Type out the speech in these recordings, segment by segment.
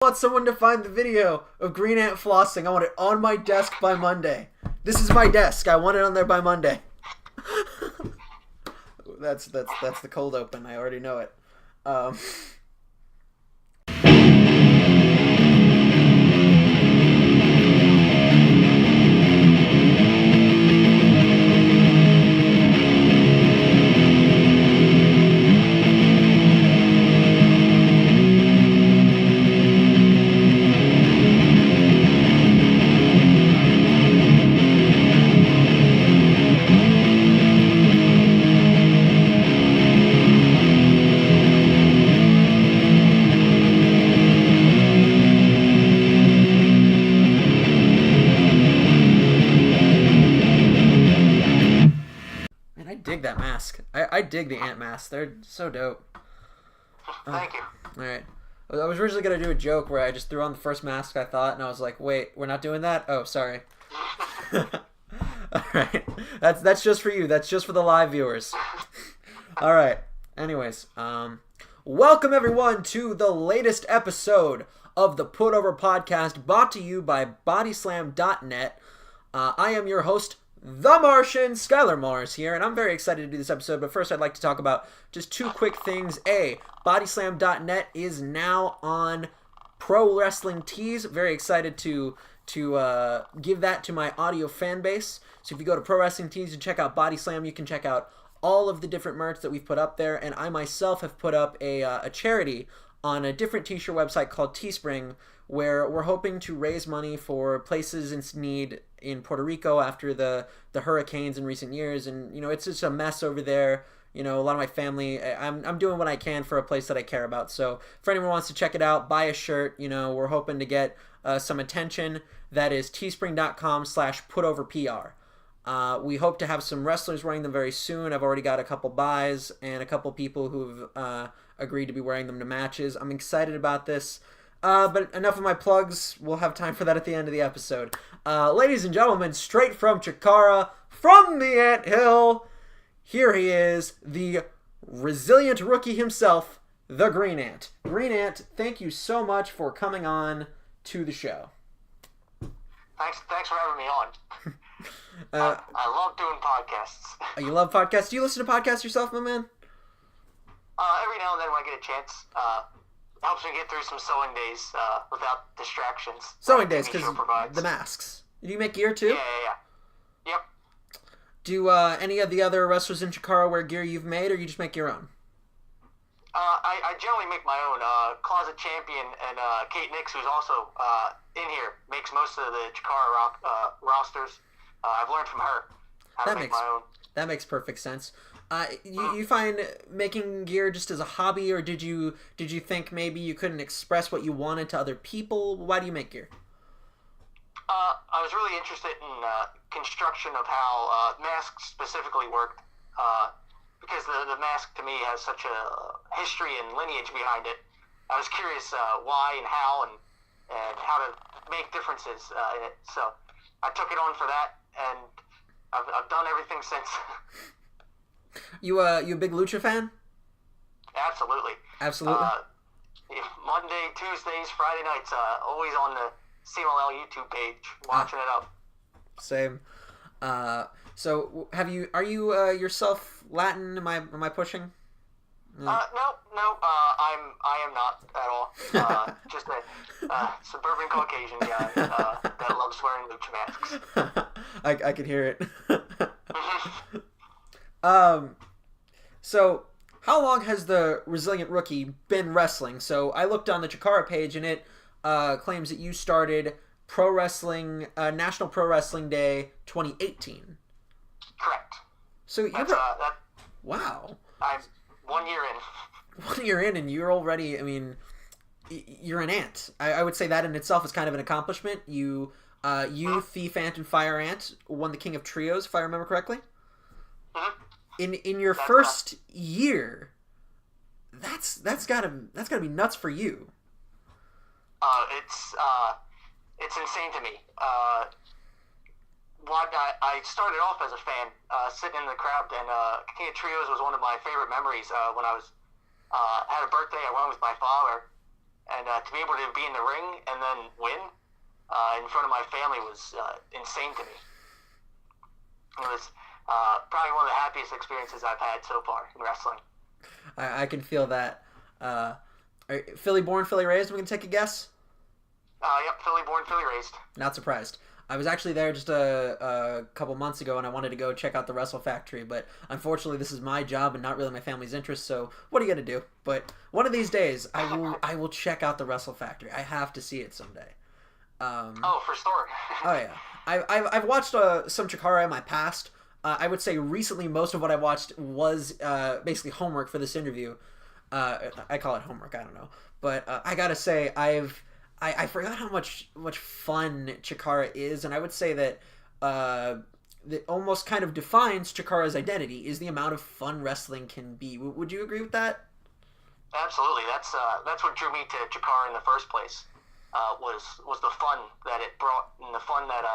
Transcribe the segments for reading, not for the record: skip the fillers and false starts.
I want someone to find the video of Green Ant flossing. I want it on my desk by Monday. This is my desk. I want it on there by Monday. That's the cold open. I already know it. I dig the ant mask. They're so dope. Thank you. Alright. I was originally going to do a joke where I just threw on the first mask I thought, and I was like, wait, we're not doing that? Oh, sorry. Alright. That's just for you. That's just for the live viewers. Alright. Anyways, welcome everyone to the latest episode of the Put Over Podcast, brought to you by Bodyslam.net. I am your host, the Martians, Skylar Mars here, and I'm very excited to do this episode, but first I'd like to talk about just two quick things. Bodyslam.net is now on Pro Wrestling Tees. Very excited to give that to my audio fan base. So if you go to Pro Wrestling Tees and check out Bodyslam, you can check out all of the different merch that we've put up there, and I myself have put up a charity on a different t-shirt website called Teespring, where we're hoping to raise money for places in need in Puerto Rico after the hurricanes in recent years. And, you know, it's just a mess over there. You know, a lot of my family, I'm doing what I can for a place that I care about. So for anyone who wants to check it out, buy a shirt. You know, we're hoping to get some attention. That is teespring.com/putoverpr. We hope to have some wrestlers wearing them very soon. I've already got a couple buys and a couple people who've agreed to be wearing them to matches. I'm excited about this. But enough of my plugs. We'll have time for that at the end of the episode. Ladies and gentlemen, straight from Chikara, from the anthill, here he is, the resilient rookie himself, the Green Ant. Green Ant, thank you so much for coming on to the show. Thanks for having me on. I love doing podcasts. You love podcasts? Do you listen to podcasts yourself, my man? Every now and then when I get a chance. Helps me get through some sewing days without distractions. Sewing days, because the masks. Do you make gear too? Yeah. Yep. Do any of the other wrestlers in Chikara wear gear you've made, or you just make your own? I generally make my own. Closet Champion and Kate Nix, who's also in here, makes most of the Chikara rosters. I've learned from her how to make my own. That makes perfect sense. You find making gear just as a hobby, or did you think maybe you couldn't express what you wanted to other people? Why do you make gear? I was really interested in construction of how masks specifically worked, because the mask to me has such a history and lineage behind it. I was curious why and how and how to make differences in it. So I took it on for that, and I've done everything since. You a big Lucha fan? Absolutely. Monday, Tuesdays, Friday nights, always on the CMLL YouTube page, watching it up. Same. So are you yourself Latin? Am I pushing? No. I am not at all. Just a suburban Caucasian guy that loves wearing lucha masks. I could hear it. So how long has the Resilient Rookie been wrestling? So I looked on the Chikara page, and it claims that you started Pro Wrestling, National Pro Wrestling Day 2018. Correct. So wow. I'm 1 year in. 1 year in, and you're already, I mean, you're an ant. I would say that in itself is kind of an accomplishment. You, Thief Ant, and Fire Ant won the King of Trios, if I remember correctly. Mm-hmm. In your first year, that's gotta be nuts for you. It's insane to me. I started off as a fan, sitting in the crowd, and King of Trios was one of my favorite memories. When I was had a birthday, I went with my father, and to be able to be in the ring and then win in front of my family was insane to me. It was probably one of the happiest experiences I've had so far in wrestling. I can feel that. Philly born, Philly raised. We can take a guess. Yep, Philly born, Philly raised. Not surprised. I was actually there just a couple months ago, and I wanted to go check out the Wrestle Factory, but unfortunately, this is my job and not really my family's interest. So, what are you gonna do? But one of these days, I will check out the Wrestle Factory. I have to see it someday. For sure. Oh yeah, I've watched some Chikara in my past. I would say recently, most of what I watched was basically homework for this interview. I call it homework. I don't know, but I gotta say I forgot how much fun Chikara is, and I would say that that almost kind of defines Chikara's identity is the amount of fun wrestling can be. Would you agree with that? Absolutely. That's what drew me to Chikara in the first place. Was the fun that it brought and the fun that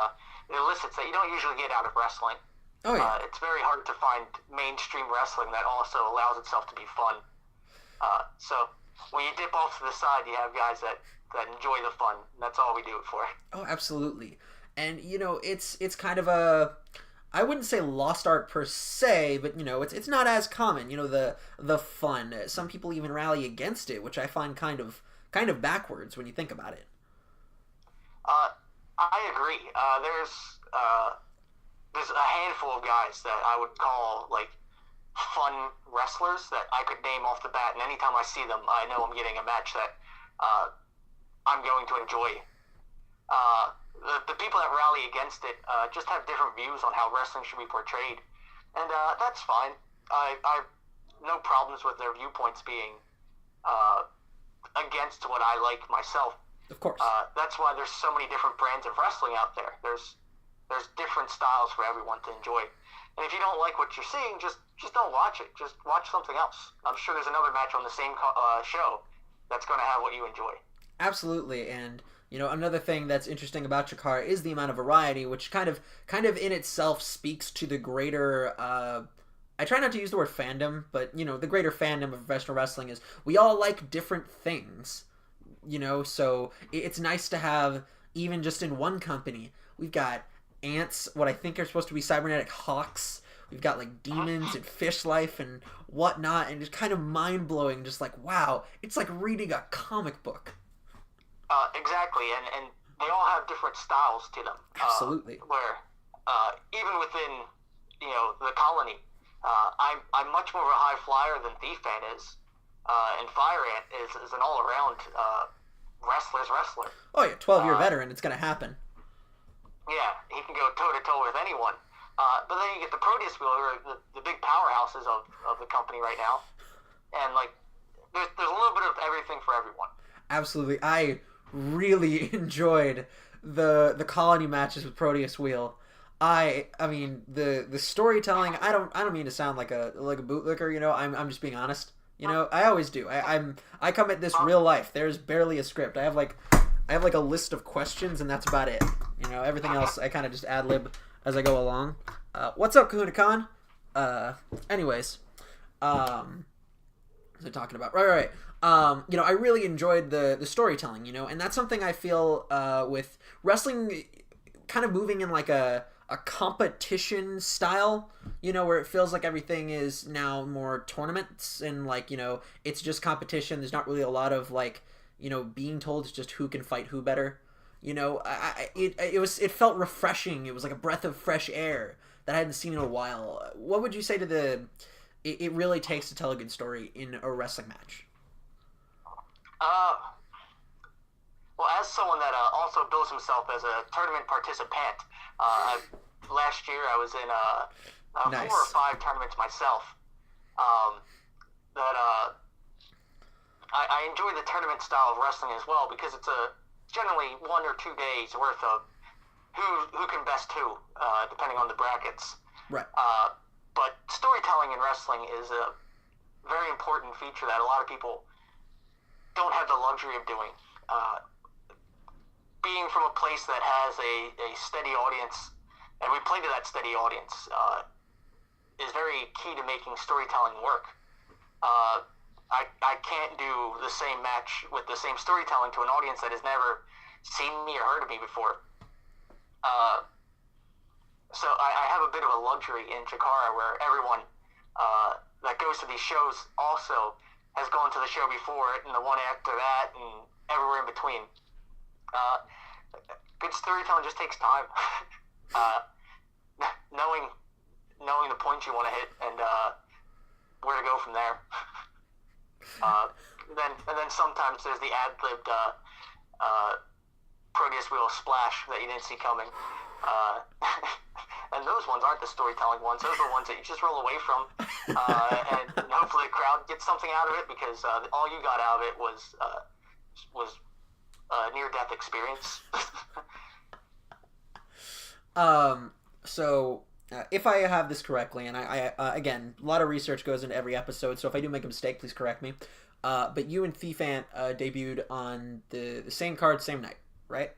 it elicits that you don't usually get out of wrestling. Oh yeah. It's very hard to find mainstream wrestling that also allows itself to be fun. So when you dip off to the side, you have guys that enjoy the fun. And that's all we do it for. Oh, absolutely. And it's kind of a, I wouldn't say lost art per se, but it's not as common. The fun. Some people even rally against it, which I find kind of backwards when you think about it. I agree. There's a handful of guys that I would call like fun wrestlers that I could name off the bat, and anytime I see them, I know I'm getting a match that I'm going to enjoy. The people that rally against it just have different views on how wrestling should be portrayed, and that's fine. I have no problems with their viewpoints being against what I like myself. Of course. That's why there's so many different brands of wrestling out there. There's different styles for everyone to enjoy. And if you don't like what you're seeing, just don't watch it. Just watch something else. I'm sure there's another match on the same show that's going to have what you enjoy. Absolutely. And another thing that's interesting about Chikara is the amount of variety, which kind of in itself speaks to the greater I try not to use the word fandom, but the greater fandom of professional wrestling is we all like different things. So it's nice to have, even just in one company, we've got ants, what I think are supposed to be cybernetic hawks. We've got like demons and fish life and whatnot, and it's kind of mind blowing. Just like, wow, it's like reading a comic book. Exactly, and they all have different styles to them. Absolutely. Where even within the colony, I'm much more of a high flyer than Thief Fan is, and Fire Ant is an all around wrestler. Oh yeah, 12-year veteran. It's gonna happen. Yeah, he can go toe to toe with anyone. But then you get the Proteus Wheel, who are the big powerhouses of the company right now, and like there's a little bit of everything for everyone. Absolutely, I really enjoyed the colony matches with Proteus Wheel. I mean the storytelling. I don't mean to sound like a bootlicker. I'm just being honest. I always do. I come at this real life. There's barely a script. I have like a list of questions, and that's about it. Everything else I kind of just ad lib as I go along. What's up, Kahuna Khan? Anyways, what was I talking about? Right. I really enjoyed the storytelling, and that's something I feel with wrestling kind of moving in like a competition style, where it feels like everything is now more tournaments and like, it's just competition. There's not really a lot of like, being told it's just who can fight who better. It felt refreshing. It was like a breath of fresh air that I hadn't seen in a while. What would you say to it really takes to tell a good story in a wrestling match? Well, as someone that also bills himself as a tournament participant, last year I was in nice. 4 or 5 tournaments myself. I enjoy the tournament style of wrestling as well because it's generally 1 or 2 days worth of who can best who, depending on the brackets. Right. But storytelling in wrestling is a very important feature that a lot of people don't have the luxury of doing. Being from a place that has a steady audience, and we play to that steady audience, is very key to making storytelling work. I can't do the same match with the same storytelling to an audience that has never seen me or heard of me before. So I have a bit of a luxury in Chikara where everyone that goes to these shows also has gone to the show before it and the one after that and everywhere in between. Good storytelling just takes time. Knowing the points you want to hit and where to go from there. Then sometimes there's the ad-libbed Proteus wheel splash that you didn't see coming. And those ones aren't the storytelling ones. Those are the ones that you just roll away from. And hopefully the crowd gets something out of it because all you got out of it was a near-death experience. So if I have this correctly, and I again, a lot of research goes into every episode, so if I do make a mistake, please correct me. But you and Thiefant debuted on the same card, same night, right?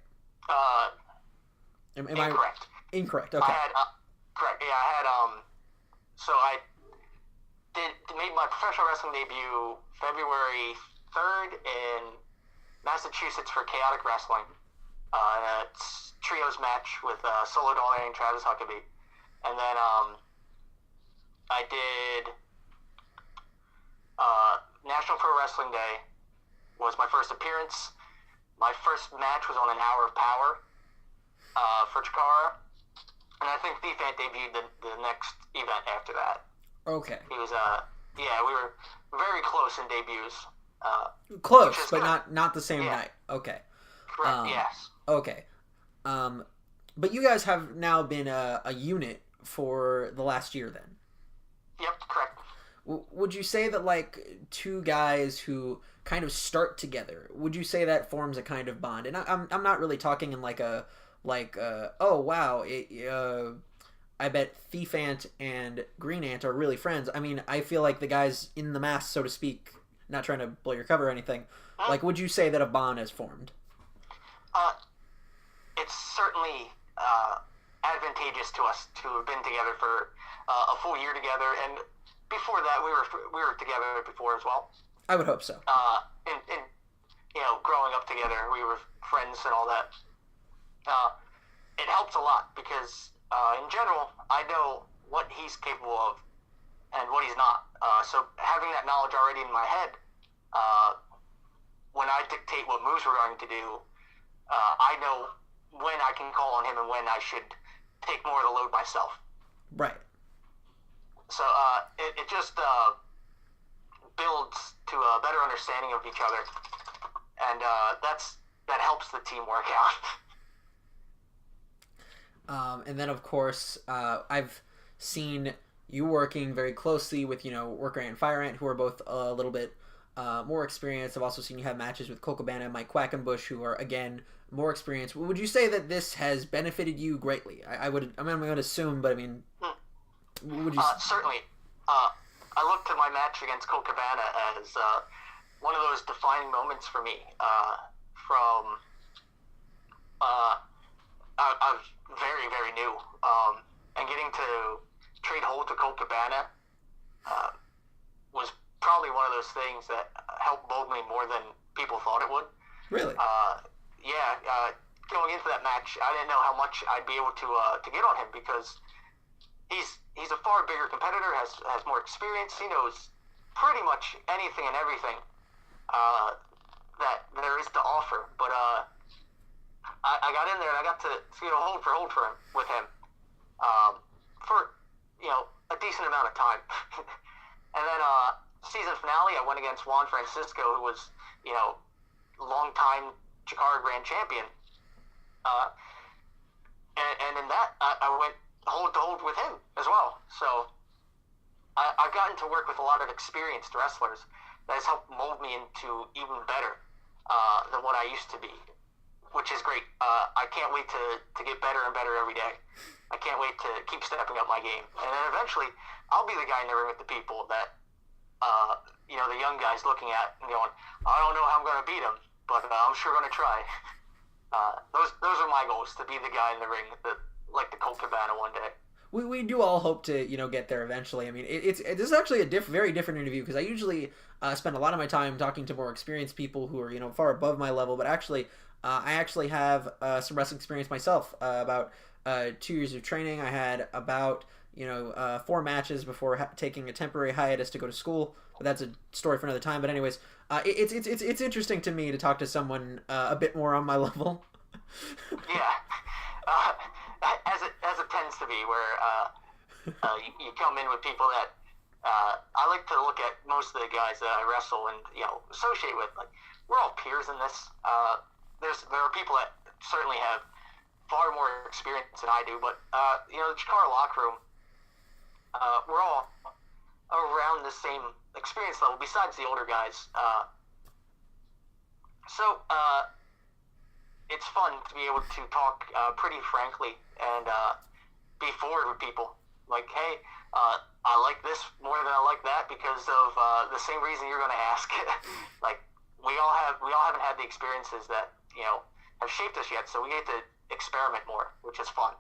Am incorrect. Incorrect. Okay. I had correct. Yeah, I had So I made my professional wrestling debut February 3rd in Massachusetts for Chaotic Wrestling. It's trios match with Solo Dollar and Travis Huckabee. And then I did National Pro Wrestling Day was my first appearance. My first match was on an Hour of Power for Chikara. And I think Thiefant debuted the next event after that. Okay. He was we were very close in debuts. Close, but not the same night. Okay. Correct, yes. Okay. But you guys have now been a unit for the last year then? Yep, correct. Would you say that, like, two guys who kind of start together, would you say that forms a kind of bond? And I'm not really talking in oh, wow, I bet Thiefant and Green Ant are really friends. I mean, I feel like the guys in the mask, so to speak, not trying to blow your cover or anything, like, would you say that a bond has formed? It's certainly advantageous to us to have been together for a full year together, and before that we were together before as well. I would hope so. And growing up together, we were friends and all that. It helps a lot because in general, I know what he's capable of and what he's not. So having that knowledge already in my head, when I dictate what moves we're going to do, I know when I can call on him and when I should take more of the load myself. Right. So it just builds to a better understanding of each other, and that helps the team work out. And then, of course, I've seen you working very closely with, Worker Ant and Fire Ant, who are both a little bit more experienced. I've also seen you have matches with Colt Cabana and Mike Quackenbush, who are, again, more experienced. Would you say that this has benefited you greatly? I'm going to assume, but I mean, would you... Certainly. I look to my match against Colt Cabana as one of those defining moments for me. I was very, very new, and getting to trade hold to Colt Cabana was probably one of those things that helped mold me more than people thought it would. Really? Going into that match, I didn't know how much I'd be able to get on him because he's a far bigger competitor, has more experience. He knows pretty much anything and everything that there is to offer. But I got in there and I got to hold for him with him for a decent amount of time. And then season finale, I went against Juan Francisco, who was long-time Chikara Grand Champion. And in that, I went hold to hold with him as well. So I've gotten to work with a lot of experienced wrestlers that has helped mold me into even better than what I used to be, which is great. I can't wait to get better and better every day. I can't wait to keep stepping up my game. And then eventually, I'll be the guy in the ring with the people that, the young guys looking at and going, I don't know how I'm going to beat him, but I'm sure going to try. Those are my goals, to be the guy in the ring like the Colt Cabana one day. we do all hope to get there eventually. I mean, this is actually a very different interview because I usually spend a lot of my time talking to more experienced people who are far above my level. But actually, I actually have some wrestling experience myself. About 2 years of training. I had about 4 matches before taking a temporary hiatus to go to school. But that's a story for another time. But anyways, it's interesting to me to talk to someone a bit more on my level. Yeah, as it tends to be, where you come in with people that I like to look at most of the guys that I wrestle and associate with. Like, we're all peers in this. There are people that certainly have far more experience than I do, but the Chikara locker room, we're all around the same experience level. Besides the older guys, so it's fun to be able to talk pretty frankly and be forward with people. Like, hey, I like this more than I like that because of the same reason you're going to ask. Like, we all haven't had the experiences that have shaped us yet, so we get to experiment more, which is fun.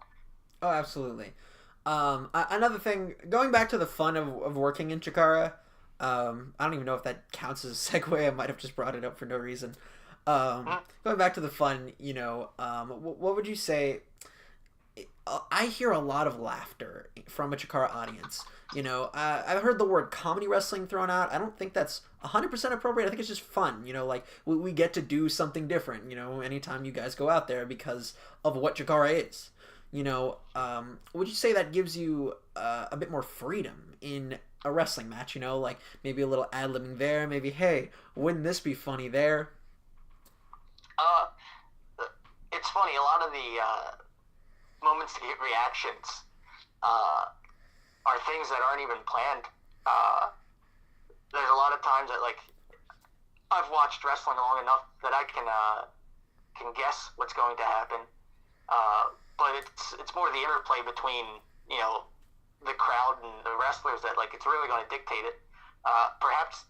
Oh, absolutely. Another thing, going back to the fun of working in Chikara, I don't even know if that counts as a segue. I might have just brought it up for no reason. Going back to the fun, what would you say? I hear a lot of laughter from a Chikara audience. I've heard the word comedy wrestling thrown out. I don't think that's 100% appropriate. I think it's just fun. Like we get to do something different. Anytime you guys go out there because of what Chikara is. Would you say that gives you a bit more freedom in a wrestling match? Like maybe a little ad-libbing there. Maybe, hey, wouldn't this be funny there? It's funny. A lot of the moments to get reactions are things that aren't even planned. There's a lot of times that, like, I've watched wrestling long enough that I can guess what's going to happen. But it's more the interplay between the crowd and the wrestlers that, like, it's really going to dictate it. Perhaps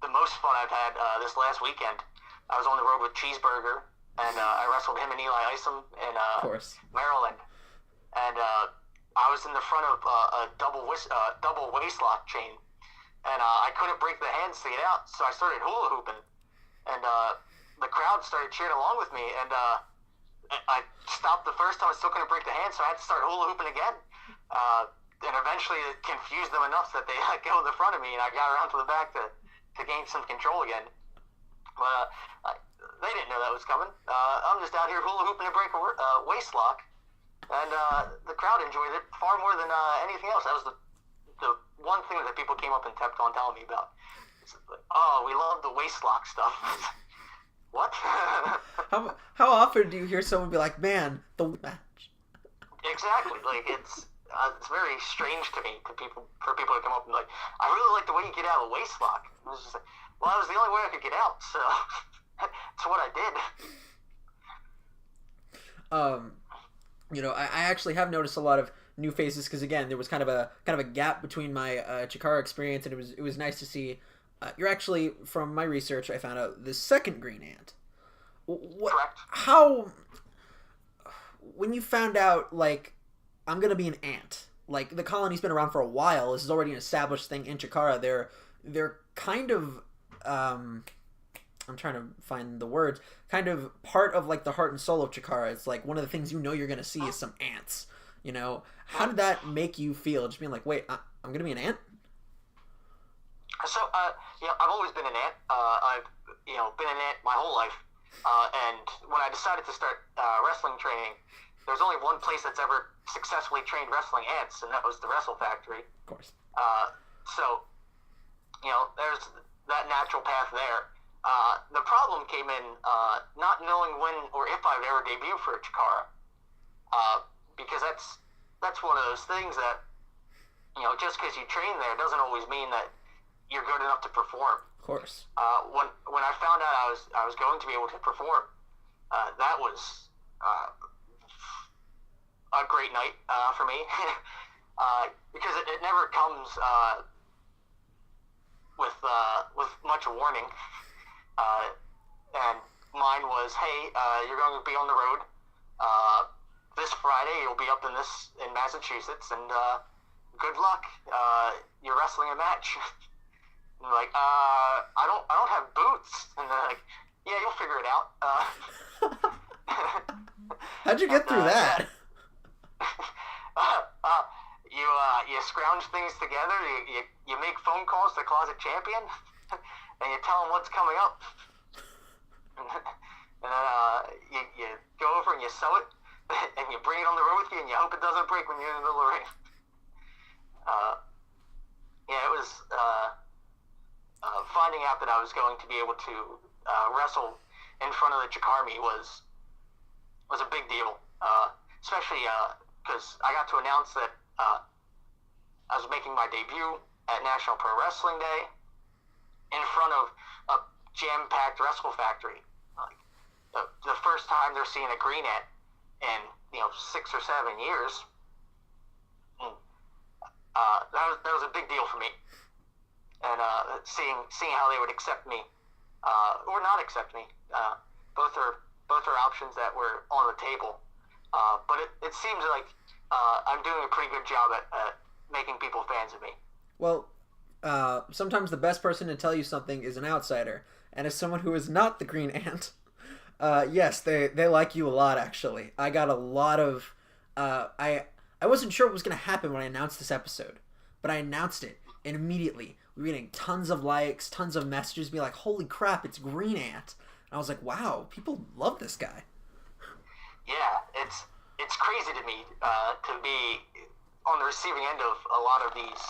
the most fun I've had this last weekend, I was on the road with Cheeseburger, and I wrestled him and Eli Isom in Maryland. And I was in the front of a double waistlock chain, and I couldn't break the hands to get out, so I started hula hooping, and the crowd started cheering along with me, and I stopped the first time. I still couldn't break the hands, so I had to start hula hooping again. And eventually it confused them enough that they let go of the front of me, and I got around to the back to gain some control again. But they didn't know that was coming. I'm just out here hula hooping to break a waistlock, and the crowd enjoyed it far more than anything else. That was the one thing that people came up and kept on telling me about. It's like, oh, we love the waistlock stuff. What? How often do you hear someone be like, man, the match? Exactly. Like, it's very strange to me for people to come up and be like, I really like the way you get out of a waistlock. I was just like, well, that was the only way I could get out, so that's what I did. I actually have noticed a lot of new faces because, again, there was kind of a gap between my Chikara experience, and it was nice to see. You're actually, from my research, I found out the second Green Ant. Correct. How, when you found out, like, I'm gonna be an ant, like, the colony's been around for a while, this is already an established thing in Chikara, they're kind of, I'm trying to find the words, kind of part of, like, the heart and soul of Chikara. It's like one of the things you're gonna see is some ants, How did that make you feel, just being like, wait, I'm gonna be an ant? So, I've always been an ant. I've, been an ant my whole life. And when I decided to start wrestling training, there's only one place that's ever successfully trained wrestling ants, and that was the Wrestle Factory. Of course. So, there's that natural path there. The problem came in not knowing when or if I would ever debut for Chikara. Because that's one of those things that, just because you train there doesn't always mean that you're good enough to perform. Of course. When I found out I was going to be able to perform, that was a great night for me, because it never comes with much warning. And mine was, hey, you're going to be on the road this Friday you'll be up in Massachusetts, and good luck. You're wrestling a match. And like, I don't have boots. And they're like, yeah, you'll figure it out. How'd you get through that? You scrounge things together. You make phone calls to Closet Champion, and you tell them what's coming up. And then you go over and you sew it, and you bring it on the road with you, and you hope it doesn't break when you're in the middle of the ring. It was finding out that I was going to be able to wrestle in front of the Chikara was a big deal, especially because I got to announce that I was making my debut at National Pro Wrestling Day in front of a jam-packed Wrestle Factory. Like the first time they're seeing a green at in 6 or 7 years. That was a big deal for me, and seeing how they would accept me or not accept me. Both are options that were on the table, but it seems like I'm doing a pretty good job at making people fans of me. Well, sometimes the best person to tell you something is an outsider, and as someone who is not the Green Ant, yes, they like you a lot. Actually, I got a lot of I wasn't sure what was going to happen when I announced this episode, but I announced it, and immediately we were getting tons of likes, tons of messages, being like, "Holy crap, it's Green Ant!" And I was like, "Wow, people love this guy." Yeah, it's crazy to me to be on the receiving end of a lot of these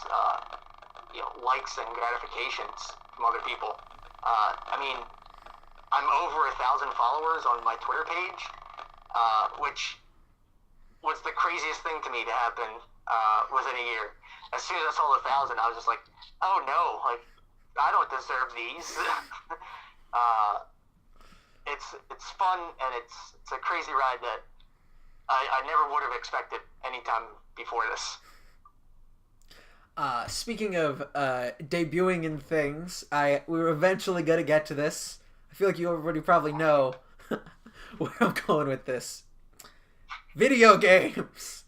likes and gratifications from other people. I mean, I'm over 1,000 followers on my Twitter page, which was the craziest thing to me to happen within a year. As soon as I saw 1,000, I was just like, oh no, like, I don't deserve these. It's fun, and it's a crazy ride that I never would have expected anytime before this. Speaking of debuting in things, we were eventually going to get to this. I feel like you already probably know where I'm going with this. Video games!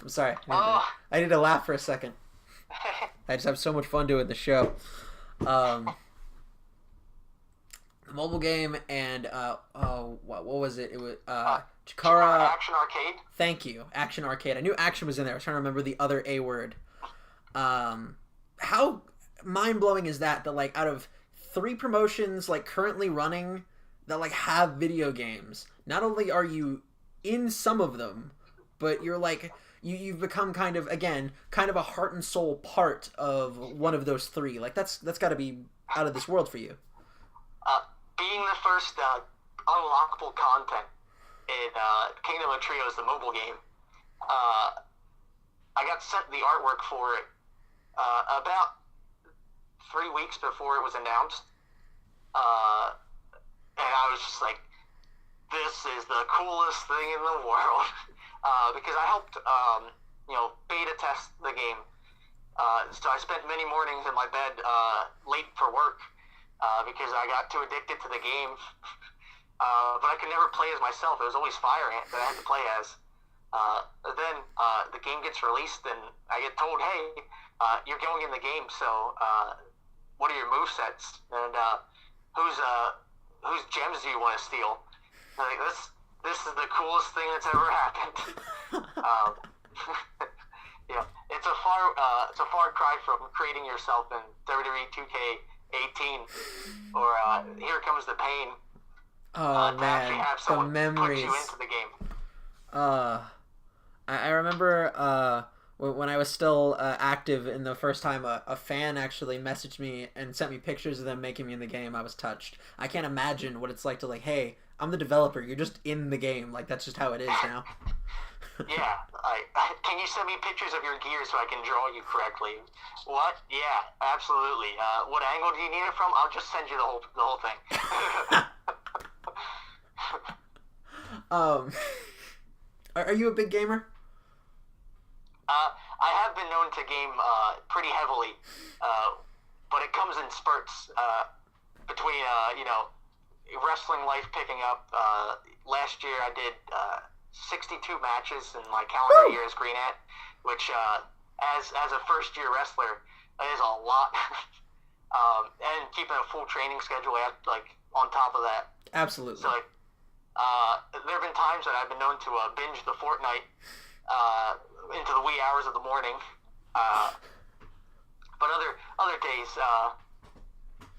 I'm sorry. I need to laugh for a second. I just have so much fun doing the show. The mobile game and, what was it? It was, Chikara... Action Arcade? Thank you. Action Arcade. I knew Action was in there. I was trying to remember the other A word. How mind-blowing is that like, out of 3 promotions, like, currently running that, like, have video games, not only are you in some of them, but you're, like... You've become kind of a heart and soul part of one of those 3. Like, that's got to be out of this world for you. Being the first unlockable content in Kingdom of Trios, the mobile game, I got sent the artwork for it about 3 weeks before it was announced, and I was just like, this is the coolest thing in the world. Because I helped, beta test the game. So I spent many mornings in my bed late for work because I got too addicted to the game. But I could never play as myself. It was always Fire Ant that I had to play as. Then the game gets released, and I get told, hey, you're going in the game, so what are your movesets? And whose gems do you want to steal? Like, this is the coolest thing that's ever happened. It's a far cry from creating yourself in WWE 2K18 or Here Comes the Pain. Oh man, have the memories. Put you into the game. I remember when I was still active in the first time a fan actually messaged me and sent me pictures of them making me in the game. I was touched. I can't imagine what it's like to, like, hey, I'm the developer. You're just in the game. Like, that's just how it is now. Yeah. Can you send me pictures of your gear so I can draw you correctly? What? Yeah, absolutely. What angle do you need it from? I'll just send you the whole thing. Are you a big gamer? I have been known to game pretty heavily, but it comes in spurts between, wrestling life picking up. Last year I did 62 matches in my calendar year as Green Ant, which as a first year wrestler is a lot. And keeping a full training schedule on top of that. Absolutely. So there have been times that I've been known to binge the Fortnite into the wee hours of the morning. But other days,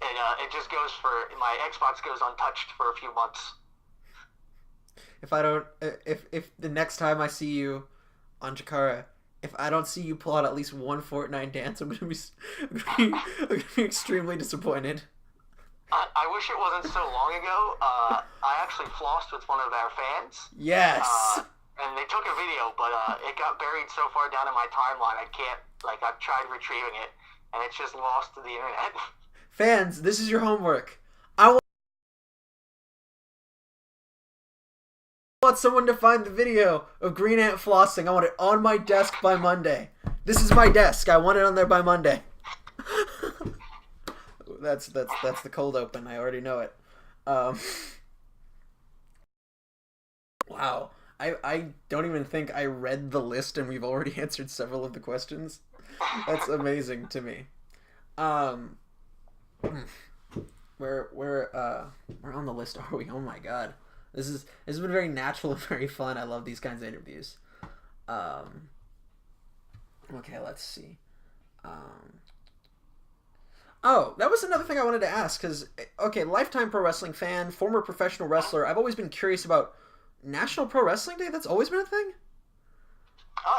it just goes my Xbox goes untouched for a few months. If the next time I see you on Chikara, if I don't see you pull out at least one Fortnite dance, I'm gonna be extremely disappointed. I wish it wasn't so long ago. I actually flossed with one of our fans. Yes. And they took a video, but it got buried so far down in my timeline, I can't. I've tried retrieving it, and it's just lost to the internet. Fans, this is your homework. I want someone to find the video of Green Ant flossing. I want it on my desk by Monday. This is my desk. I want it on there by Monday. That's the cold open. I already know it. Wow. I don't even think I read the list, and we've already answered several of the questions. That's amazing to me. Where on the list are we? Oh my god. This has been very natural and very fun. I love these kinds of interviews. Okay, let's see. Oh, that was another thing I wanted to ask, because, okay, lifetime pro wrestling fan, former professional wrestler, I've always been curious about National Pro Wrestling Day. That's always been a thing?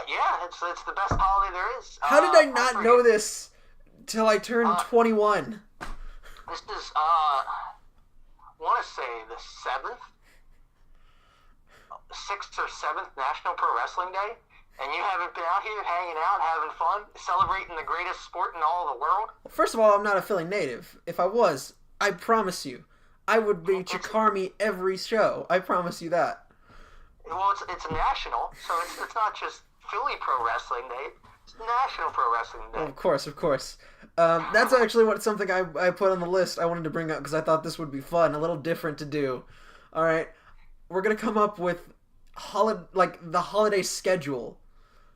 Yeah, it's the best holiday there is. How did I not know this till I turned 21? This is, I want to say the 6th or 7th National Pro Wrestling Day, and you haven't been out here hanging out, having fun, celebrating the greatest sport in all of the world? Well, first of all, I'm not a Philly native. If I was, I promise you, I would be Chikara every show. I promise you that. Well, it's a national, so it's not just Philly Pro Wrestling Day. It's National Pro Wrestling Day. Well, of course. That's actually something I put on the list I wanted to bring up, because I thought this would be fun, a little different to do. All right, we're going to come up with the holiday schedule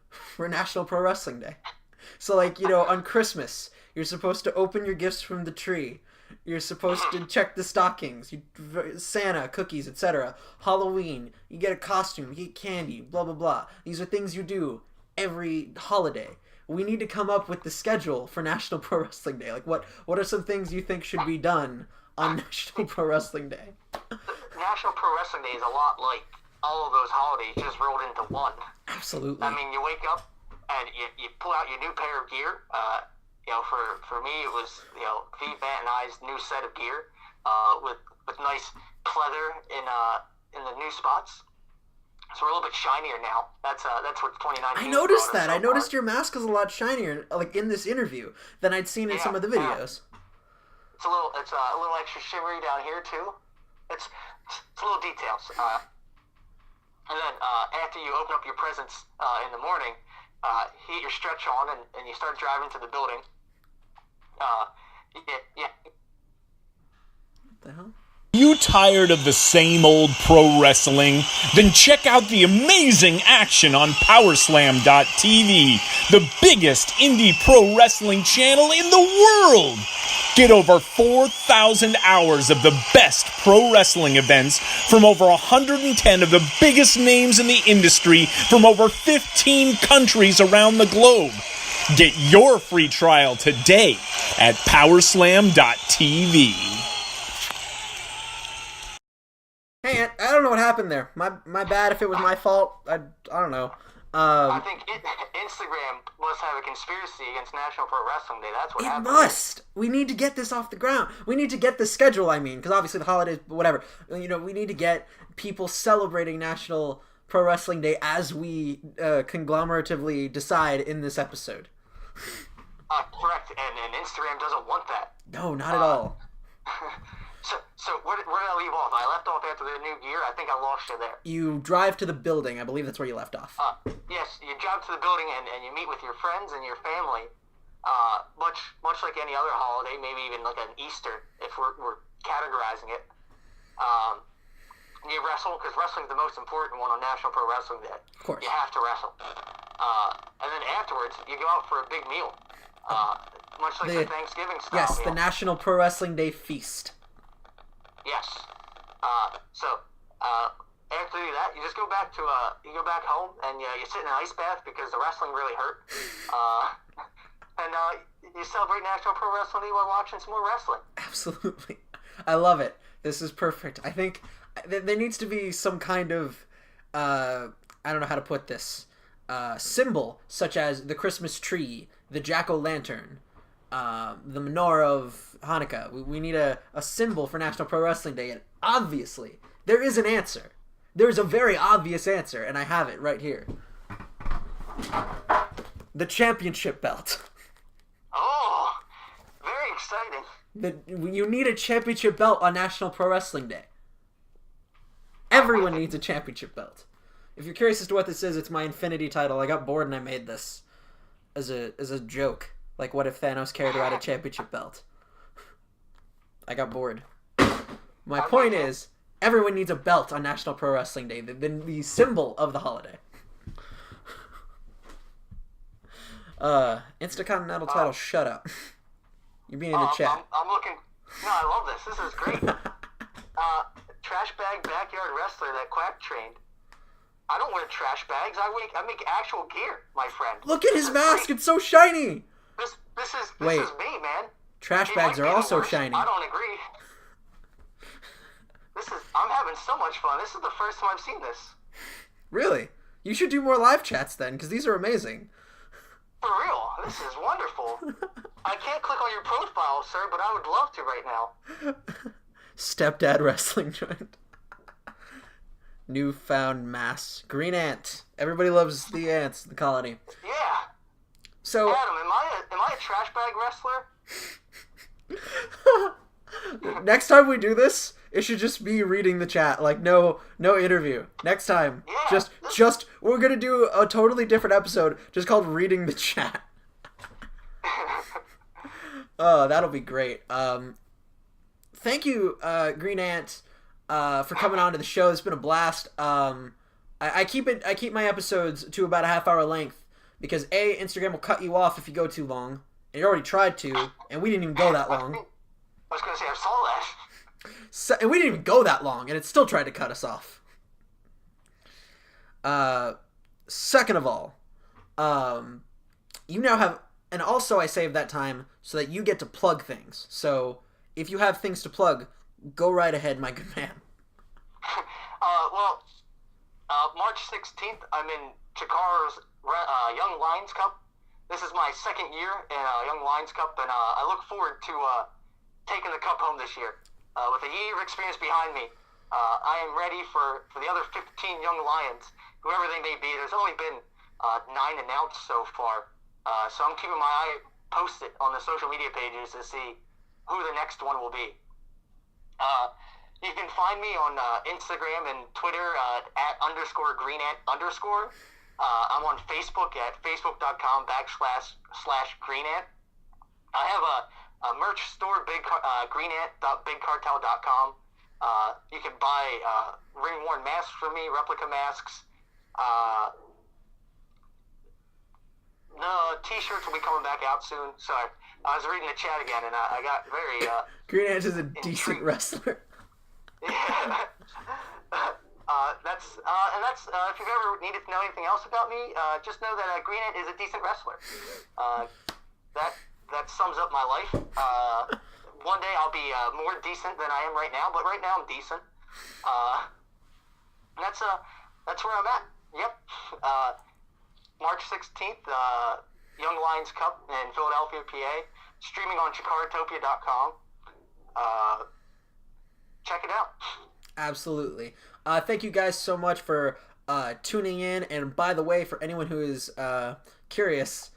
for National Pro Wrestling Day. So, on Christmas, you're supposed to open your gifts from the tree. You're supposed to check the stockings. Santa, cookies, etc. Halloween, you get a costume, you get candy, blah, blah, blah. These are things you do every holiday. We need to come up with the schedule for National Pro Wrestling Day. What are some things you think should be done on National Pro Wrestling Day? National Pro Wrestling Day is a lot like all of those holidays just rolled into one. Absolutely. I mean, you wake up and you pull out your new pair of gear. For me, it was V Bant and I's new set of gear with nice pleather in the new spots. So we're a little bit shinier now. That's what 2019. I noticed that. I noticed your mask is a lot shinier, in this interview, than I'd seen in some of the videos. It's a little extra shimmery down here too. It's little details. And then after you open up your presents in the morning, heat your stretch on, and you start driving to the building. Yeah. What the hell? You tired of the same old pro wrestling? Then check out the amazing action on Powerslam.tv, the biggest indie pro wrestling channel in the world. Get over 4,000 hours of the best pro wrestling events from over 110 of the biggest names in the industry from over 15 countries around the globe. Get your free trial today at Powerslam.tv. Hey, I don't know what happened there. My bad if it was my fault. I don't know. I think Instagram must have a conspiracy against National Pro Wrestling Day. That's what happened. It must. We need to get this off the ground. We need to get the schedule, because obviously the holidays, whatever. We need to get people celebrating National Pro Wrestling Day as we conglomeratively decide in this episode. Correct, and Instagram doesn't want that. No, not at all. So where did I leave off? I left off after the new gear. I think I lost you there. You drive to the building. I believe that's where you left off. Yes, you drive to the building and you meet with your friends and your family. Much like any other holiday, maybe even like an Easter, if we're categorizing it. You wrestle, because wrestling's the most important one on National Pro Wrestling Day. Of course. You have to wrestle. And then afterwards, you go out for a big meal. Much like the Thanksgiving style Yes, meal. the National Pro Wrestling Day feast. Yes. So after you do that, you just go back to you go back home and you sit in an ice bath because the wrestling really hurt. And you celebrate National Pro Wrestling Day while watching some more wrestling. Absolutely. I love it. This is perfect. I think there needs to be some kind of I don't know how to put this symbol, such as the Christmas tree, the jack-o'-lantern, the menorah of Hanukkah. We need a symbol for National Pro Wrestling Day, and obviously there is an answer. There's a very obvious answer, and I have it right here. The championship belt. Oh, very exciting. You need a championship belt on National Pro Wrestling Day. Everyone needs a championship belt. If you're curious as to what this is, it's my Infinity title. I got bored and I made this as a joke. Like, what if Thanos carried around a championship belt? I got bored. My point is, everyone needs a belt on National Pro Wrestling Day. The symbol of the holiday. Intercontinental title, shut up. You're being in the chat. I'm looking... No, I love this. This is great. Trash bag backyard wrestler that Quack trained. I don't wear trash bags. I make actual gear, my friend. Look at his mask. Great. It's so shiny. This is me, man. Trash bags are also shiny. I don't agree. I'm having so much fun. This is the first time I've seen this. Really? You should do more live chats then, because these are amazing. For real. This is wonderful. I can't click on your profile, sir, but I would love to right now. Stepdad wrestling joint. Newfound mass. Green Ant. Everybody loves the ants, the colony. Yeah. So Adam, am I a trash bag wrestler? Next time we do this, it should just be reading the chat. Like no interview. Next time. Yeah, just we're gonna do a totally different episode just called Reading the Chat. Oh, that'll be great. Thank you, Green Ant, for coming on to the show. It's been a blast. I keep my episodes to about a half-hour length because Instagram will cut you off if you go too long. And you already tried to, and we didn't even go that long. I was gonna say I saw that. And we didn't even go that long, and it still tried to cut us off. Second of all, you now have, and also I saved that time so that you get to plug things. So if you have things to plug, go right ahead, my good man. March 16th, I'm in Chikara's Young Lions Cup. This is my second year in Young Lions Cup, and I look forward to taking the cup home this year. With a year of experience behind me, I am ready for the other 15 Young Lions, whoever they may be. There's only been 9 announced so far, so I'm keeping my eye posted on the social media pages to see who the next one will be. You can find me on Instagram and Twitter at @_greenant_. I'm on Facebook at facebook.com/greenant. I have a merch store, greenant.bigcartel.com. You can buy ring-worn masks from me, replica masks. No, t-shirts will be coming back out soon. Sorry, I was reading the chat again, and I got very Green Ant is a decent wrestler. Yeah. That's if you've ever needed to know anything else about me, just know that Green Ant is a decent wrestler. That sums up my life. One day I'll be more decent than I am right now, but right now I'm decent. That's where I'm at. Yep. March 16th, Young Lions Cup in Philadelphia, PA. Streaming on chikaratopia.com. Check it out. Absolutely. Thank you guys so much for tuning in. And by the way, for anyone who is curious,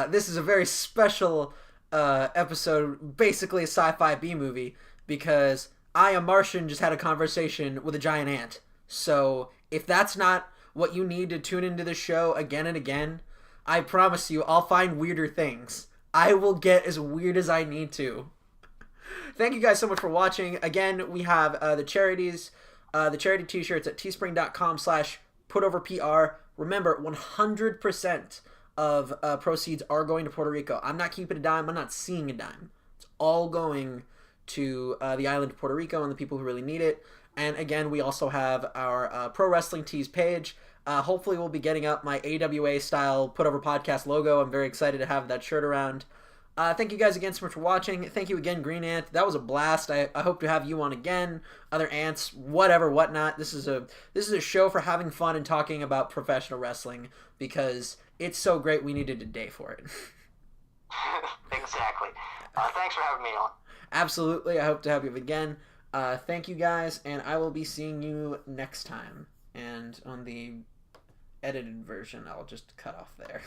this is a very special episode, basically a sci-fi B-movie, because I, a Martian, just had a conversation with a giant ant. So if that's not what you need to tune into the show again and again, I promise you I'll find weirder things. I will get as weird as I need to. Thank you guys so much for watching. Again, we have the charities The charity t-shirts at teespring.com/putoverpr. Remember, 100% of proceeds are going to Puerto Rico. I'm not keeping a dime. I'm not seeing a dime. It's all going to the island of Puerto Rico and the people who really need it. And again, we also have our Pro Wrestling Tees page. Hopefully we'll be getting up my AWA style Put Over Podcast logo. I'm very excited to have that shirt around. Thank you guys again so much for watching. Thank you again, Green Ant. That was a blast. I hope to have you on again. Other ants, whatever, whatnot. This is a show for having fun and talking about professional wrestling because it's so great we needed a day for it. Exactly. Thanks for having me on. Absolutely. I hope to have you again. Thank you guys, and I will be seeing you next time. And on the edited version, I'll just cut off there.